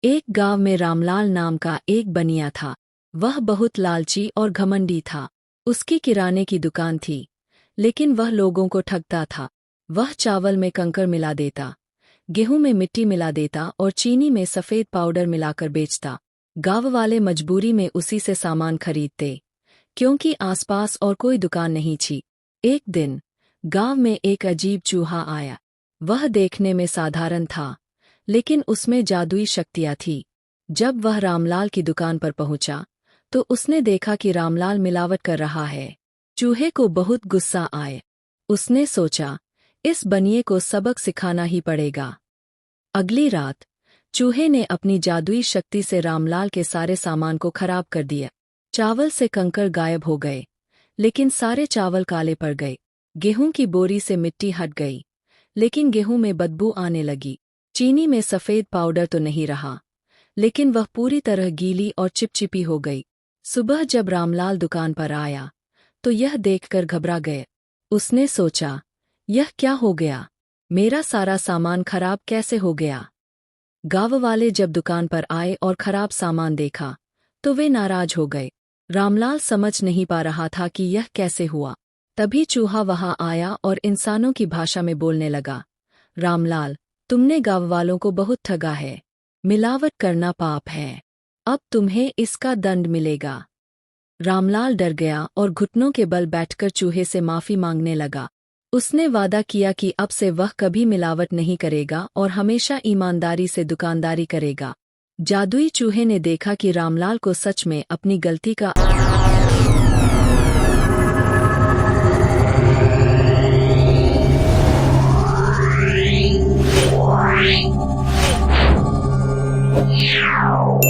एक गांव में रामलाल नाम का एक बनिया था। वह बहुत लालची और घमंडी था। उसकी किराने की दुकान थी, लेकिन वह लोगों को ठगता था। वह चावल में कंकड़ मिला देता, गेहूं में मिट्टी मिला देता और चीनी में सफ़ेद पाउडर मिलाकर बेचता। गांव वाले मजबूरी में उसी से सामान खरीदते, क्योंकि आसपास और कोई दुकान नहीं थी। एक दिन गांव में एक अजीब चूहा आया। वह देखने में साधारण था, लेकिन उसमें जादुई शक्तियाँ थीं। जब वह रामलाल की दुकान पर पहुंचा, तो उसने देखा कि रामलाल मिलावट कर रहा है। चूहे को बहुत गुस्सा आए। उसने सोचा, इस बनिए को सबक सिखाना ही पड़ेगा। अगली रात चूहे ने अपनी जादुई शक्ति से रामलाल के सारे सामान को खराब कर दिया। चावल से कंकड़ गायब हो गए, लेकिन सारे चावल काले पड़ गए। गेहूं की बोरी से मिट्टी हट गई, लेकिन गेहूं में बदबू आने लगी। चीनी में सफ़ेद पाउडर तो नहीं रहा, लेकिन वह पूरी तरह गीली और चिपचिपी हो गई। सुबह जब रामलाल दुकान पर आया, तो यह देखकर घबरा गए। उसने सोचा, यह क्या हो गया? मेरा सारा सामान खराब कैसे हो गया? गांव वाले जब दुकान पर आए और खराब सामान देखा, तो वे नाराज हो गए। रामलाल समझ नहीं पा रहा था कि यह कैसे हुआ। तभी चूहा वहां आया और इंसानों की भाषा में बोलने लगा। रामलाल, तुमने गांव वालों को बहुत ठगा है। मिलावट करना पाप है। अब तुम्हें इसका दंड मिलेगा। रामलाल डर गया और घुटनों के बल बैठकर चूहे से माफी मांगने लगा। उसने वादा किया कि अब से वह कभी मिलावट नहीं करेगा और हमेशा ईमानदारी से दुकानदारी करेगा। जादुई चूहे ने देखा कि रामलाल को सच में अपनी गलती का Meow.